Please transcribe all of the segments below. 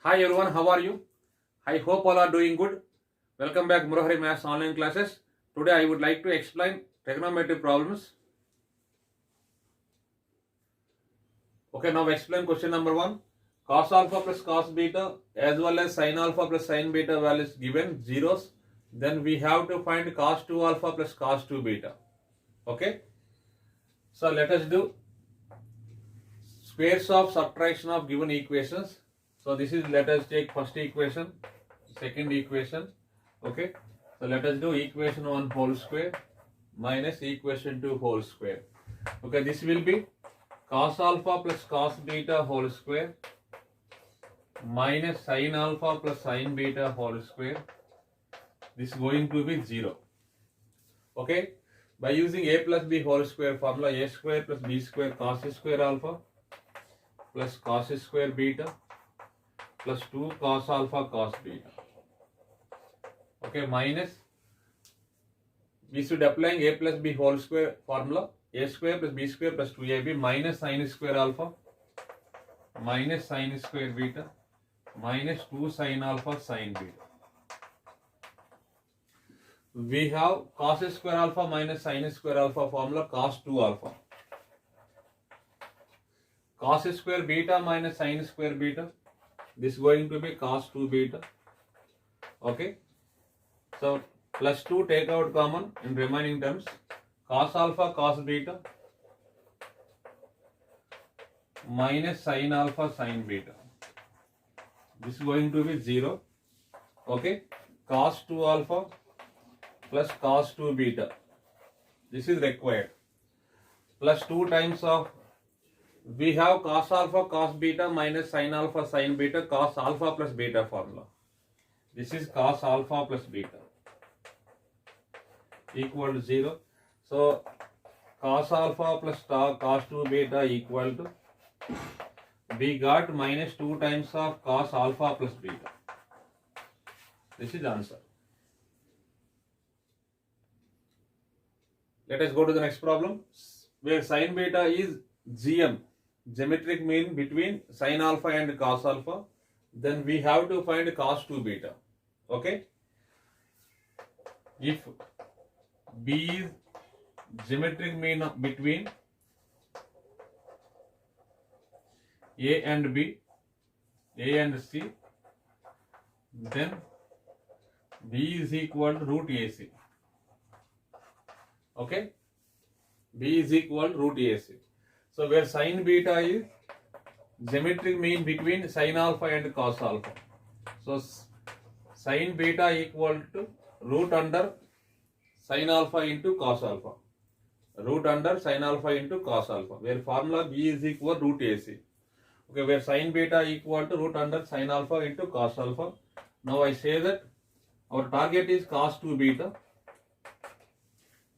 Hi everyone, how are you? I hope all are doing good. Welcome back Murahari Maths online classes. Today I would like to explain trigonometry problems. Okay, now explain question number 1. Cos alpha plus cos beta as well as sin alpha plus sin beta values given zeros. Then we have to find cos 2 alpha plus cos 2 beta. Okay. So let us do squares of subtraction of given equations. So this is, let us take first equation, second equation. Okay, so let us do equation 1 whole square minus equation 2 whole square. Okay, this will be cos alpha plus cos beta whole square minus sin alpha plus sin beta whole square. This is going to be 0. Okay, by using a plus b whole square formula, a square plus b square cos square alpha plus cos square beta plus 2 cos alpha cos beta. Okay, minus, we should applying a plus b whole square formula, a square plus b square plus 2ab minus sin square alpha minus sin square beta minus 2 sin alpha sin beta. We have cos square alpha minus sin square alpha formula, cos 2 alpha. Cos square beta minus sin square beta, this is going to be cos 2 beta. Okay, so plus 2 take out common in remaining terms, cos alpha cos beta minus sin alpha sin beta, this is going to be 0. Okay, cos 2 alpha plus cos 2 beta, this is required, plus 2 times of, we have cos alpha cos beta minus sin alpha sin beta, cos alpha plus beta formula. This is cos alpha plus beta equal to 0. So cos alpha plus cos 2 beta equal to, we got minus 2 times of cos alpha plus beta. This is answer. Let us go to the next problem, where sin beta is GM, geometric mean between sin alpha and cos alpha. Then we have to find cos 2 beta. Okay, if B is geometric mean between A and B, A and C, then B is equal to root AC. Okay, B is equal to root AC. So where sin beta is geometric mean between sin alpha and cos alpha. So sin beta equal to root under sin alpha into cos alpha. Root under sin alpha into cos alpha, where formula B is equal root AC. Okay, where sin beta equal to root under sin alpha into cos alpha. Now I say that our target is cos 2 beta.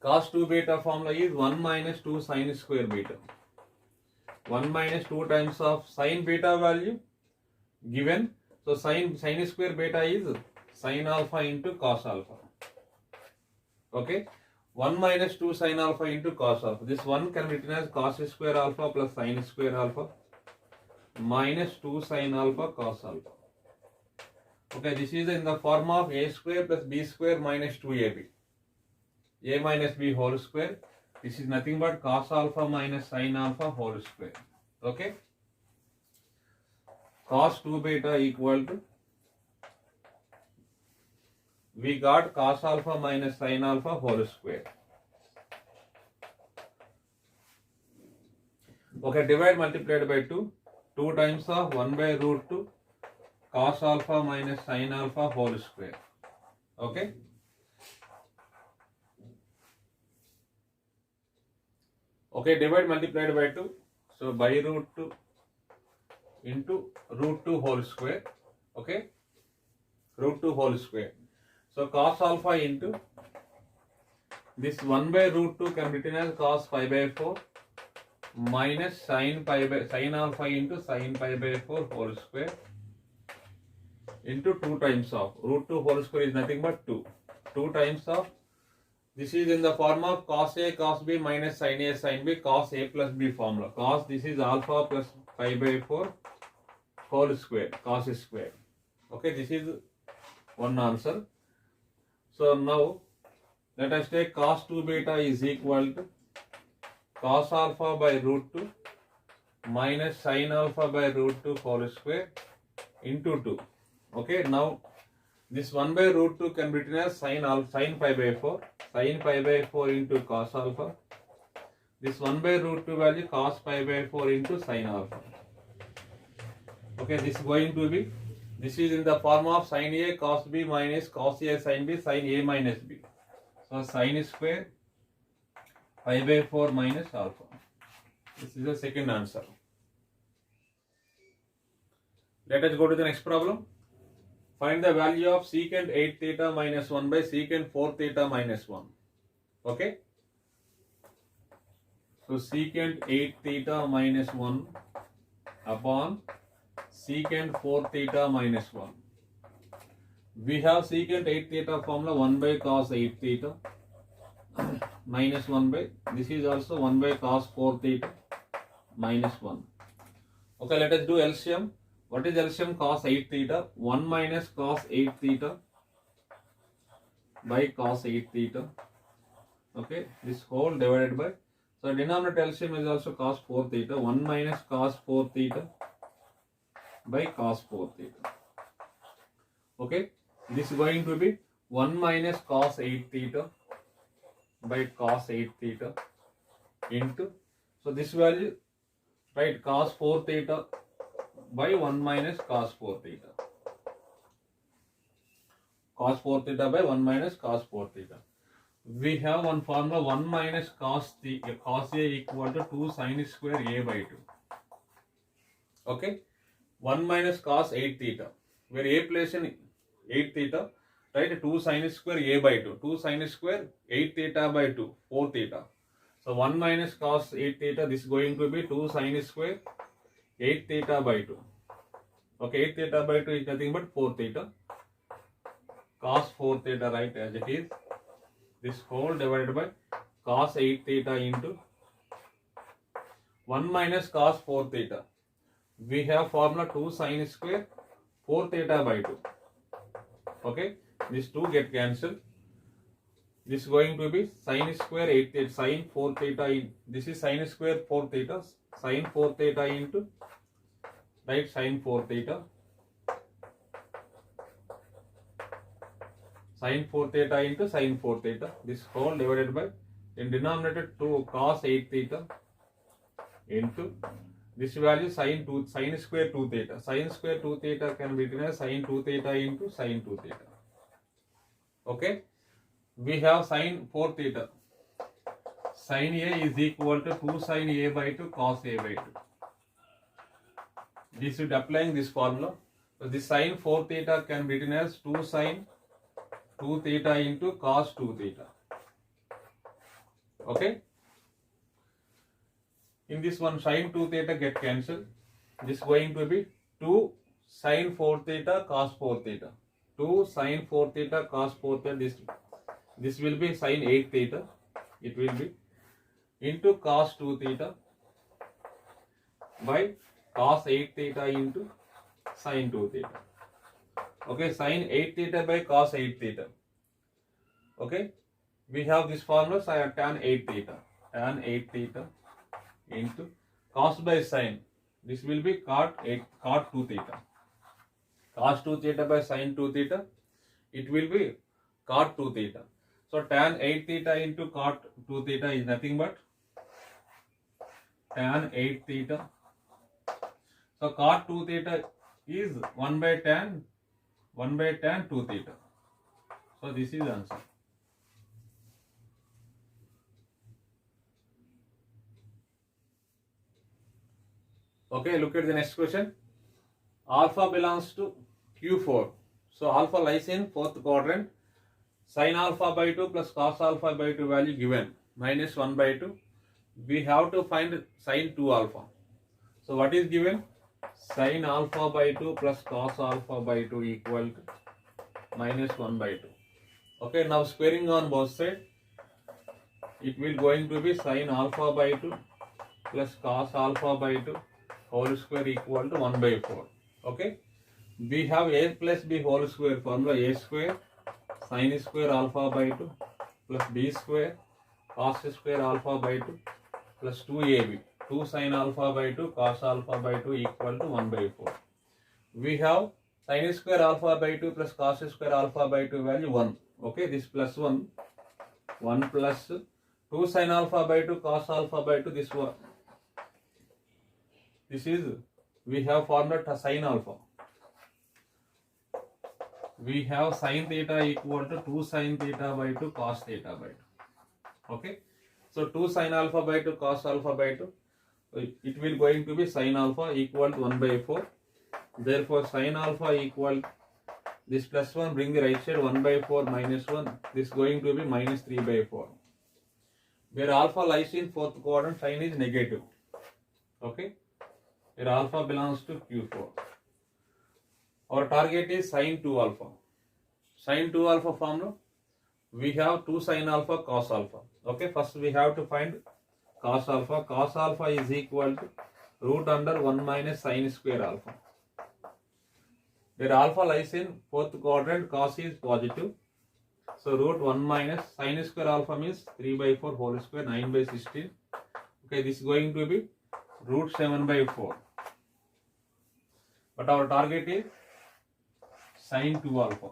Cos 2 beta formula is 1 minus 2 sin square beta. 1 minus 2 times of sin beta value given. So sin square beta is sin alpha into cos alpha. Okay, 1 minus 2 sin alpha into cos alpha. This 1 can be written as cos square alpha plus sin square alpha minus 2 sin alpha cos alpha. Okay, this is in the form of a square plus b square minus 2ab. A minus b whole square. This is nothing but cos alpha minus sin alpha whole square. Okay, cos 2 beta equal to, we got cos alpha minus sin alpha whole square. Okay, divide multiplied by 2. 2 times of 1 by root 2 cos alpha minus sin alpha whole square. Okay, okay, divide multiplied by 2. So by root 2 into root 2 whole square. Okay, root 2 whole square. So cos alpha into this 1 by root 2 can be written as cos pi by 4 minus sin alpha into sin pi by 4 whole square into 2 times of root 2 whole square is nothing but 2. 2 times of, this is in the form of cos A cos B minus sin A sin B, cos A plus B formula. Cos, this is alpha plus pi by 4 whole square, cos square. Okay, this is one answer. So now let us take cos 2 beta is equal to cos alpha by root 2 minus sin alpha by root 2 whole square into 2. Okay, now this 1 by root 2 can be written as sin pi by 4, sin pi by 4 into cos alpha. This 1 by root 2 value cos pi by 4 into sin alpha. Okay, this is going to be, this is in the form of sin A cos B minus cos A sin B sin A minus B. So sin square pi by 4 minus alpha. This is the second answer. Let us go to the next problem. Find the value of secant 8 theta minus 1 by secant 4 theta minus 1. Okay. So secant 8 theta minus 1 upon secant 4 theta minus 1. We have secant 8 theta formula 1 by cos 8 theta minus 1 by, this is also 1 by cos 4 theta minus 1. Okay, let us do LCM. What is LCM? Cos 8 theta, 1 minus cos 8 theta by cos 8 theta. Okay, this whole divided by, so denominator LCM is also cos 4 theta, 1 minus cos 4 theta by cos 4 theta. Okay, this is going to be 1 minus cos 8 theta by cos 8 theta into, so this value, right, cos 4 theta by 1 minus cos 4 theta. Cos 4 theta by 1 minus cos 4 theta. We have one formula 1 minus cos A equal to 2 sin square A by 2. Okay. 1 minus cos 8 theta. Where A place in 8 theta, right? 2 sin square A by 2. 2 sin square 8 theta by 2, 4 theta. So 1 minus cos 8 theta, this is going to be 2 sin square 8 theta by 2. Okay, 8 theta by 2 is nothing but 4 theta. Cos 4 theta, right, as it is. This whole divided by cos 8 theta into 1 minus cos 4 theta. We have formula 2 sin square 4 theta by 2. Okay, these 2 get cancelled. This is going to be sin square 8 theta, sin 4 theta in, this is sin square 4 theta, sin 4 theta into, right, sin 4 theta, sin 4 theta into sin 4 theta, this whole divided by, in denominator 2 cos 8 theta into, this value sin square 2 theta, sin square 2 theta can be written as sin 2 theta into sin 2 theta. Okay, we have sin 4 theta, sin A is equal to 2 sin A by 2 cos A by 2. This is applying this formula. So this sin 4 theta can be written as 2 sin 2 theta into cos 2 theta. Okay. In this one, sin 2 theta get cancelled. This is going to be 2 sin 4 theta cos 4 theta. 2 sin 4 theta cos 4 theta. This will be sin 8 theta. It will be into cos 2 theta by cos 8 theta into sin 2 theta. Okay, sin 8 theta by cos 8 theta. Okay, we have this formula tan 8 theta. Tan 8 theta into cos by sin. This will be cot 2 theta. Cos 2 theta by sin 2 theta. It will be cot 2 theta. So tan 8 theta into cot 2 theta is nothing but tan 8 theta. So cot 2 theta is 1 by tan 2 theta. So this is the answer. Okay, look at the next question. Alpha belongs to Q4. So alpha lies in fourth quadrant. Sin alpha by 2 plus cos alpha by 2 value given minus 1 by 2. We have to find sin 2 alpha. So what is given? Sin alpha by 2 plus cos alpha by 2 equal to minus 1 by 2. Okay, now squaring on both sides. It will going to be sin alpha by 2 plus cos alpha by 2 whole square equal to 1 by 4. Okay, we have a plus b whole square formula. A square sin square alpha by 2 plus b square cos square alpha by 2 plus 2ab. 2 sin alpha by 2 cos alpha by 2 equal to 1 by 4. We have sin square alpha by 2 plus cos square alpha by 2 value 1. Okay, this plus 1. 1 plus 2 sin alpha by 2 cos alpha by 2, this one. This is, we have formula sin alpha. We have sin theta equal to 2 sin theta by 2 cos theta by 2. Okay, so 2 sin alpha by 2 cos alpha by 2, it will going to be sin alpha equal to 1 by 4. Therefore sin alpha equal, this plus 1 bring the right side, 1 by 4 minus 1, this going to be minus 3 by 4. Where alpha lies in fourth quadrant, sign is negative. Okay, where alpha belongs to Q4. Our target is sin 2 alpha. Sin 2 alpha formula, we have 2 sin alpha cos alpha. Okay, first we have to find cos alpha. Cos alpha is equal to root under 1 minus sin square alpha. Where alpha lies in fourth quadrant, cos is positive. So root 1 minus sin square alpha means 3 by 4 whole square, 9 by 16. Okay, this is going to be root 7 by 4. But our target is sin 2 alpha.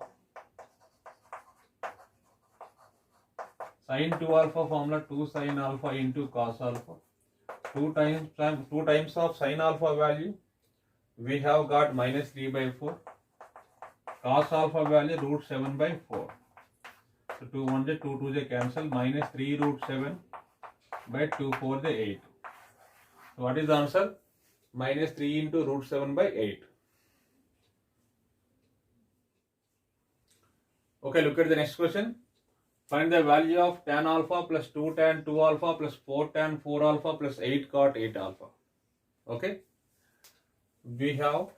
Sin 2 alpha formula, 2 sin alpha into cos alpha. 2 times of sin alpha value, we have got minus 3 by 4. Cos alpha value root 7 by 4. So 2 1 2 2 cancel, minus 3 root 7 by 2 4 8. So what is the answer? Minus 3 into root 7 by 8. Okay, look at the next question. Find the value of tan alpha plus 2 tan 2 alpha plus 4 tan 4 alpha plus 8 cot 8 alpha. Okay, we have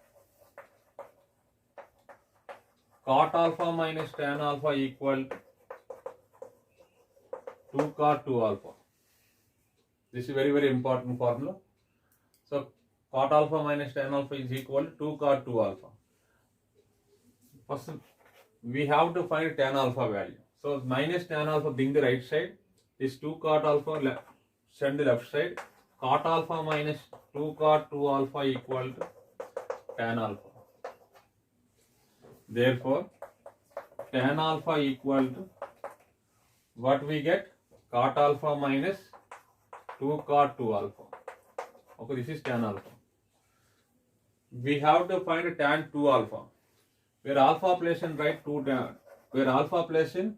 cot alpha minus tan alpha equal to 2 cot 2 alpha. This is very, very important formula. So cot alpha minus tan alpha is equal to 2 cot 2 alpha. First, we have to find tan alpha value. So minus tan alpha, bring the right side. This 2 cot alpha, send the left side. Cot alpha minus 2 cot 2 alpha equal to tan alpha. Therefore, tan alpha equal to what we get? Cot alpha minus 2 cot 2 alpha. Okay, this is tan alpha. We have to find tan 2 alpha. Where alpha place in, write 2 tan. Where alpha place in,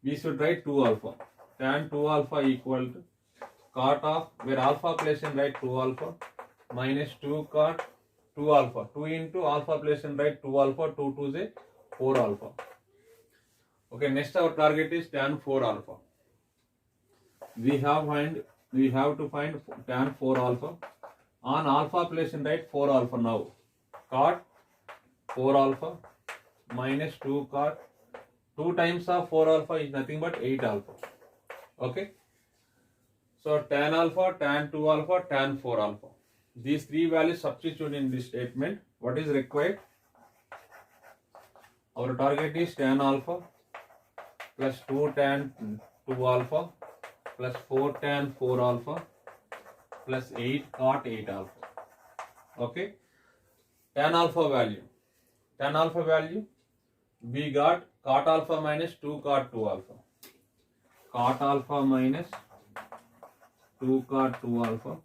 we should write 2 alpha. Tan 2 alpha equal to cot of, where alpha place in, write 2 alpha minus 2 cot 2 alpha. 2 into alpha place in, write 2 alpha, 2 2 is 4 alpha. Okay, next our target is tan 4 alpha. We have to find tan 4 alpha. On alpha place in, write 4 alpha now. Cot 4 alpha minus 2 cot. 2 times of 4 alpha is nothing but 8 alpha. Okay. So tan alpha, tan 2 alpha, tan 4 alpha. These three values substitute in this statement. What is required? Our target is tan alpha plus 2 tan 2 alpha plus 4 tan 4 alpha plus 8 cot 8 alpha. Okay. Tan alpha value. Tan alpha value, we got cot alpha minus 2 cot 2 alpha. Cot alpha minus 2 cot 2 alpha.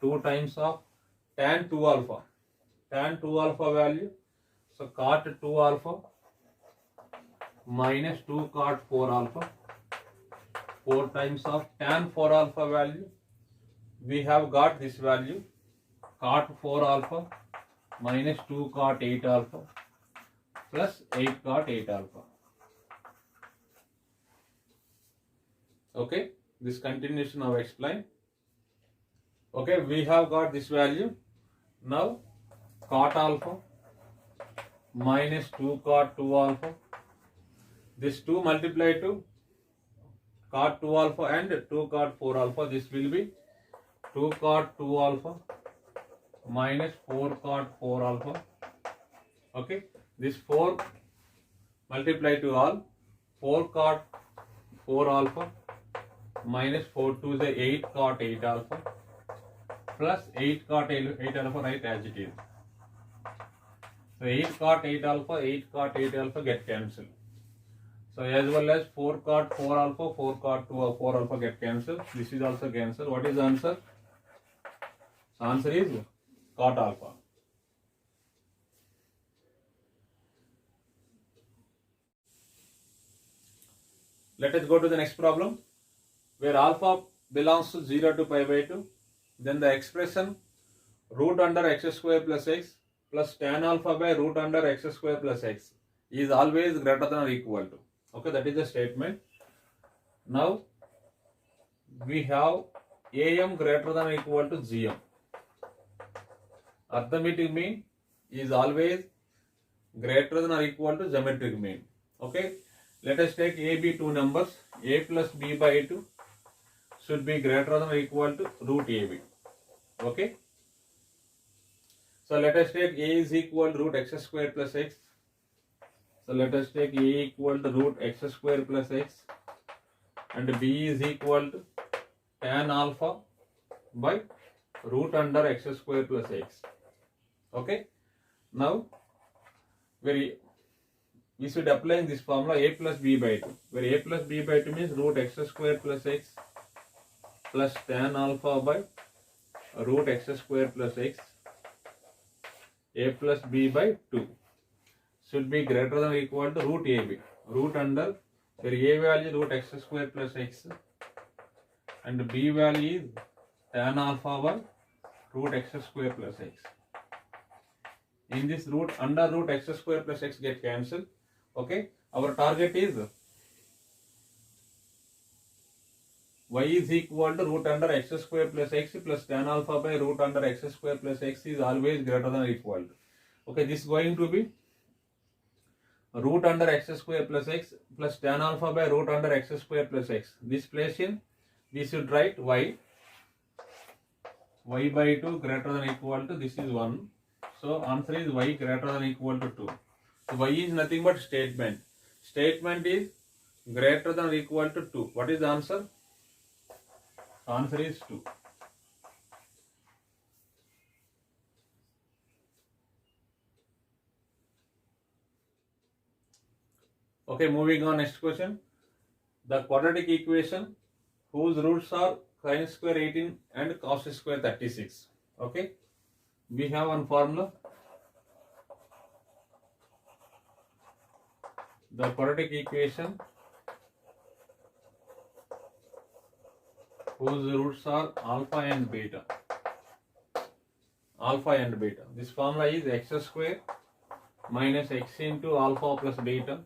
2 times of tan 2 alpha. Tan 2 alpha value, so cot 2 alpha minus 2 cot 4 alpha. 4 times of tan 4 alpha value, we have got this value, cot 4 alpha minus 2 cot 8 alpha plus 8 cot 8 alpha. Okay, this continuation I will explain. Okay, we have got this value. Now cot alpha minus 2 cot 2 alpha. This 2 multiplied to cot 2 alpha and 2 cot 4 alpha. This will be 2 cot 2 alpha minus 4 cot 4 alpha. Okay, this 4 multiply to all, 4 cot 4 alpha minus 4 to the 8 cot 8 alpha plus 8 cot 8 alpha, right, as it is. So 8 cot 8 alpha, 8 cot 8 alpha get cancelled. So as well as 4 cot 4 alpha, 4 cot 2 4 alpha get cancelled. This is also cancelled. What is the answer? So answer is cot alpha. Let us go to the next problem, where alpha belongs to 0 to pi by 2. Then the expression root under x square plus x plus tan alpha by root under x square plus x is always greater than or equal to. Okay, that is the statement. Now we have am greater than or equal to gm. Arithmetic mean is always greater than or equal to geometric mean. Okay, let us take a, b, two numbers. A plus b by 2 should be greater than or equal to root ab. Okay, so let us take a is equal to root x square plus x. So let us take a equal to root x square plus x, and b is equal to tan alpha by root under x square plus x. Okay, now we should apply this formula a plus b by 2, where a plus b by 2 means root x square plus x plus tan alpha by root x square plus x. A plus b by 2 should be greater than or equal to root ab, root under, where a value root x square plus x and b value is tan alpha by root x square plus x. In this root under root x square plus x get cancelled. Okay, our target is y is equal to root under x square plus x plus tan alpha by root under x square plus x is always greater than or equal to. Okay, this is going to be root under x square plus x plus tan alpha by root under x square plus x. This place in, we should write y by 2 greater than or equal to, this is 1. So answer is y greater than or equal to 2. So y is nothing but statement. Statement is greater than or equal to 2. What is the answer? Answer is 2. Okay, moving on, next question. The quadratic equation whose roots are sin square 18 and cos square 36. Okay, we have one formula. The quadratic equation whose roots are alpha and beta. Alpha and beta. This formula is x square minus x into alpha plus beta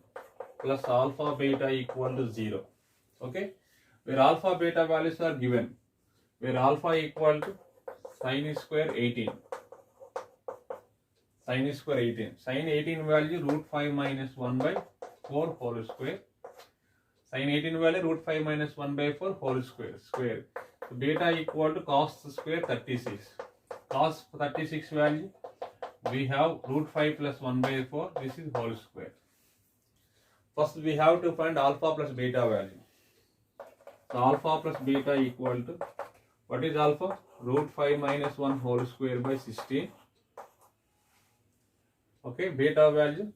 plus alpha beta equal to 0. Okay, where alpha beta values are given, where alpha equal to sin square 18. Sin square 18. Sin 18 value root 5 minus 1 by 4 whole square. Sin 18 value root 5 minus 1 by 4 whole square. So beta equal to cos square 36. Cos 36 value we have root 5 plus 1 by 4. This is whole square. First we have to find alpha plus beta value. So alpha plus beta equal to, what is alpha? Root 5 minus 1 whole square by 16. Okay, beta value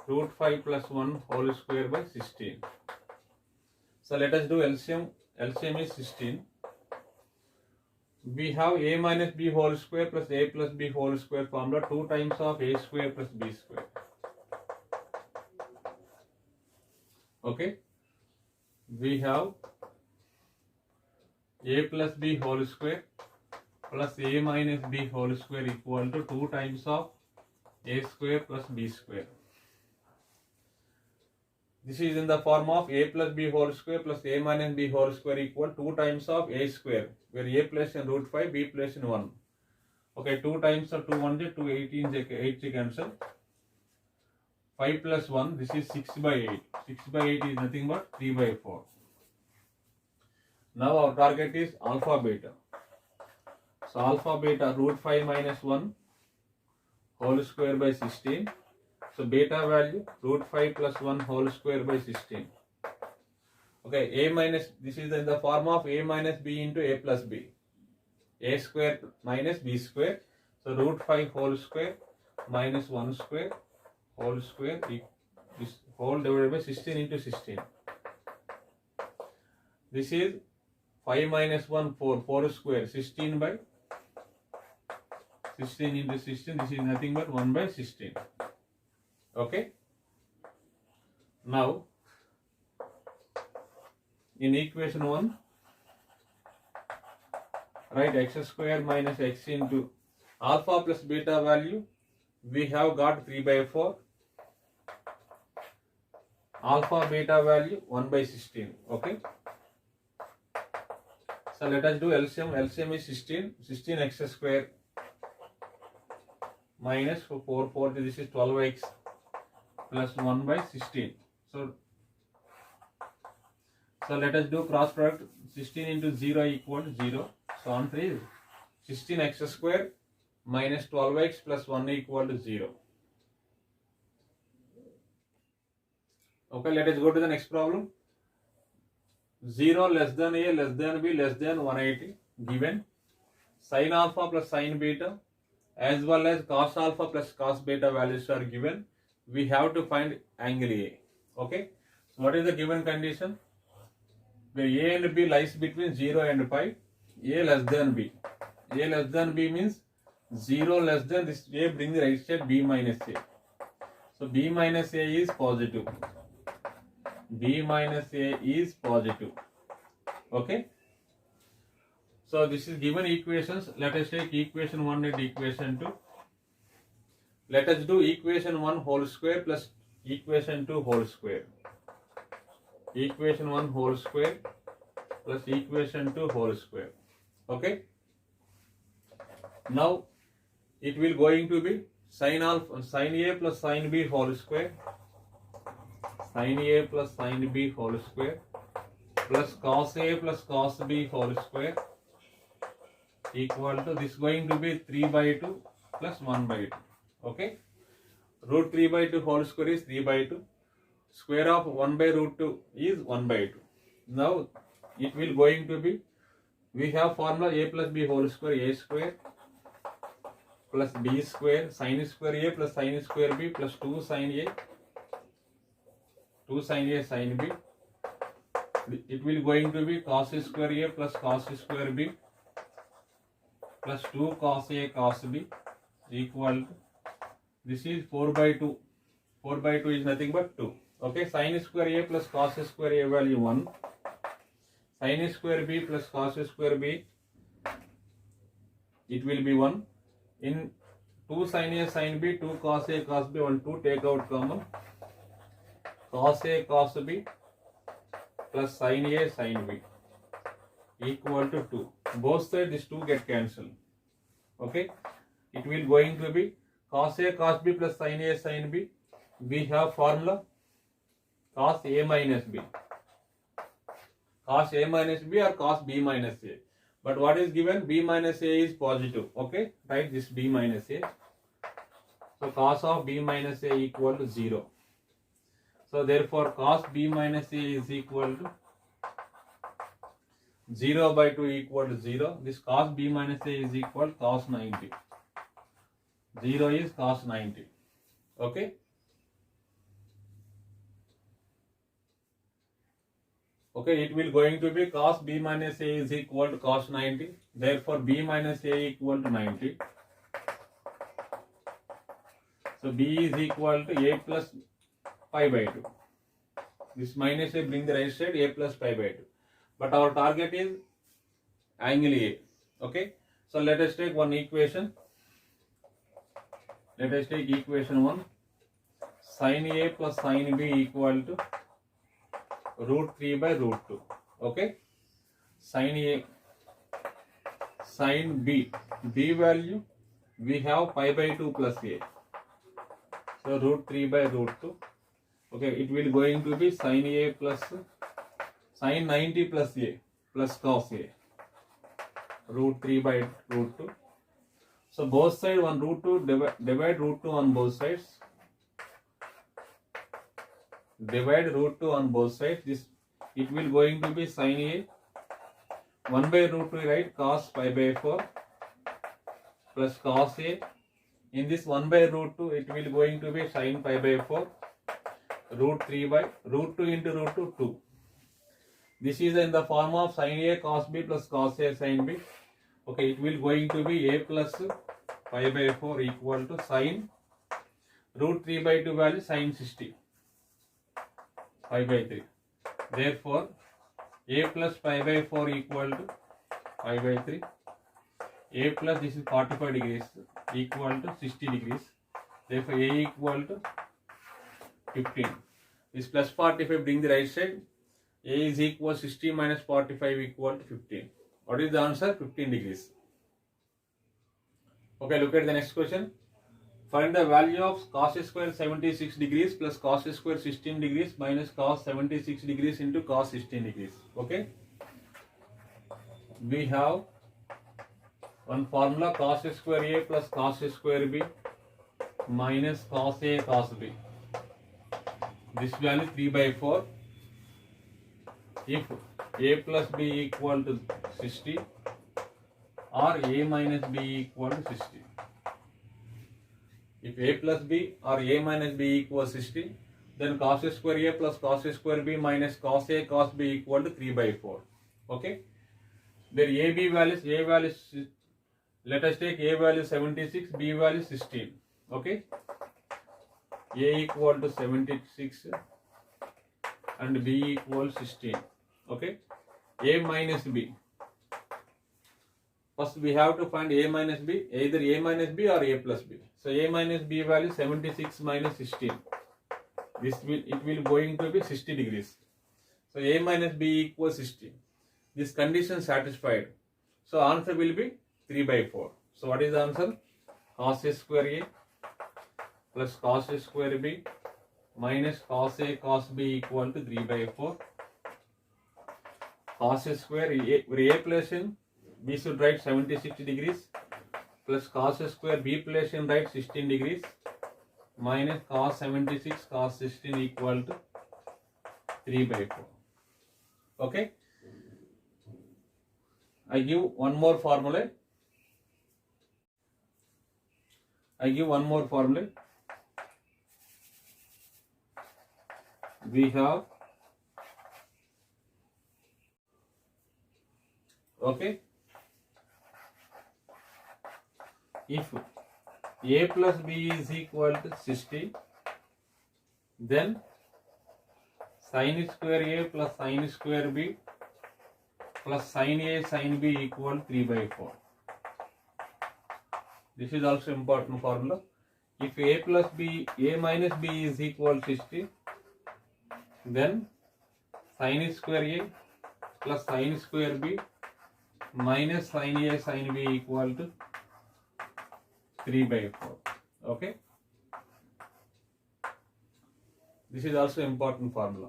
root 5 plus 1 whole square by 16. So let us do LCM. LCM is 16. We have a minus b whole square plus a plus b whole square formula, 2 times of a square plus b square. Okay, we have a plus b whole square plus a minus b whole square equal to 2 times of a square plus b square. This is in the form of a plus b whole square plus a minus b whole square equal 2 times of a square, where a placed in root 5, b placed in 1. Okay, 2 times of 2 1 is 2, 18 8 cancel. 5 plus 1, this is 6 by 8. 6 by 8 is nothing but 3 by 4. Now our target is alpha beta. So alpha beta root 5 minus 1 whole square by 16. So beta value root 5 plus 1 whole square by 16. Okay, a minus, this is in the form of a minus b into a plus b. A square minus b square. So root 5 whole square minus 1 square whole square, this whole divided by 16 into 16. This is 5 minus 1 4, 4 square, 16 by 16 into 16. This is nothing but 1 by 16. Okay. Now in equation 1, write x square minus x into alpha plus beta value. We have got 3 by 4. Alpha beta value 1 by 16. Okay. So let us do LCM. LCM is 16. 16x square minus 4. This is 12x plus 1 by 16. So let us do cross product. 16 into 0 equals 0. So answer is 16x square minus 12x plus 1 equal to 0. Okay, let us go to the next problem. 0 less than a less than b less than 180 given. Sin alpha plus sin beta as well as cos alpha plus cos beta values are given. We have to find angle A. Okay, so what is the given condition? Where a and b lies between 0 and pi. A less than b. A less than b means 0 less than this a, bring the right side b minus a. So b minus a is positive. B minus a is positive. Okay. So this is given equations. Let us take equation 1 and equation 2. Let us do equation 1 whole square plus equation 2 whole square. Equation 1 whole square plus equation 2 whole square. Okay. Now it will going to be sin alpha, sin a plus sin b whole square, sin a plus sin b whole square plus cos a plus cos b whole square equal to, this going to be 3 by 2 plus 1 by 2. Okay. Root 3 by 2 whole square is 3 by 2. Square of 1 by root 2 is 1 by 2. Now it will going to be, we have formula a plus b whole square, a square plus b square, sin square a plus sin square b plus 2 sin a, 2 sin a sin b. It will going to be cos square a plus cos square b plus 2 cos a cos b equal to, this is 4 by 2. 4 by 2 is nothing but 2. Okay, sin square a plus cos square a value 1. Sin square b plus cos square b, it will be 1. In 2 sin a sin b, 2 cos a cos b, 1 2 take out common. Cos a cos b plus sin a sin b equal to 2. Both sides this 2 get cancelled. Okay, it will going to be cos a cos b plus sin a sin b. We have formula cos a minus b. Cos a minus b or cos b minus a. But what is given? B minus a is positive. Okay, write this b minus a. So cos of b minus a equal to 0. So therefore cos b minus a is equal to 0 by 2 equal to 0. This cos b minus a is equal to cos 90. 0 is cos 90. Okay. Okay, it will going to be cos b minus a is equal to cos 90. Therefore b minus a equal to 90. So b is equal to a plus pi by 2. This minus a bring the right side, a plus pi by 2. But our target is angle A. Okay. So let us take one equation. Let us take equation 1. Sin A plus sin B equal to root 3 by root 2. Okay. Sin A, sin B. B value we have pi by 2 plus A. So root 3 by root 2. Okay. It will going to be sin A plus sin 90 plus A plus cos A. root 3 by root 2. So both sides 1 root 2, divide root 2 on both sides. Divide root 2 on both sides. This it will going to be sin A 1 by root 2, right? Cos pi by 4 plus cos A. In this 1 by root 2, it will going to be sin pi by 4 root 3 by root 2 into root 2 2. This is in the form of sin A cos B plus cos A sin B. Okay, it will going to be A plus pi by 4 equal to sin root 3 by 2 value sin 60 pi by 3. Therefore, A plus pi by 4 equal to pi by 3. A plus this is 45 degrees equal to 60 degrees. Therefore, A equal to 15. This plus 45 bring the right side. A is equal 60 minus 45 equal to 15. What is the answer? 15 degrees. Okay, look at the next question. Find the value of cos square 76 degrees plus cos square 16 degrees minus cos 76 degrees into cos 16 degrees. Okay. We have one formula cos square A plus cos square B minus cos A cos B. This value 3 by 4. If A plus B equal to 60 or A minus B equal to 60. If A plus B or A minus B equals 60, then cos square A plus cos square B minus cos A cos B equal to 3 by 4. Okay. Their A values, let us take A value 76, B value 16. Okay. A equal to 76 and B equal 16. Okay. A minus B. First we have to find A minus B, either A minus B or A plus B. So A minus B value 76 minus 16. It will going to be 60 degrees. So A minus B equals 60. This condition satisfied. So answer will be 3 by 4. So what is the answer? Cos square A plus cos square B minus cos A cos B equal to 3 by 4. Cos square A place in B should write 76 degrees plus cos square B place in write 16 degrees minus cos 76 cos 16 equal to 3 by 4. Okay. I give one more formula. We have, okay, if A plus B is equal to 60, then sin square A plus sin square B plus sin A sin B equal 3 by 4. This is also important formula. If A plus B, A minus B is equal to 60, then sin square A plus sin square B minus sin A sin B equal to 3 by 4. Okay. This is also important formula.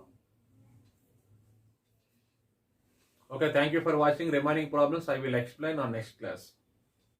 Okay, thank you for watching. Remaining problems I will explain on next class.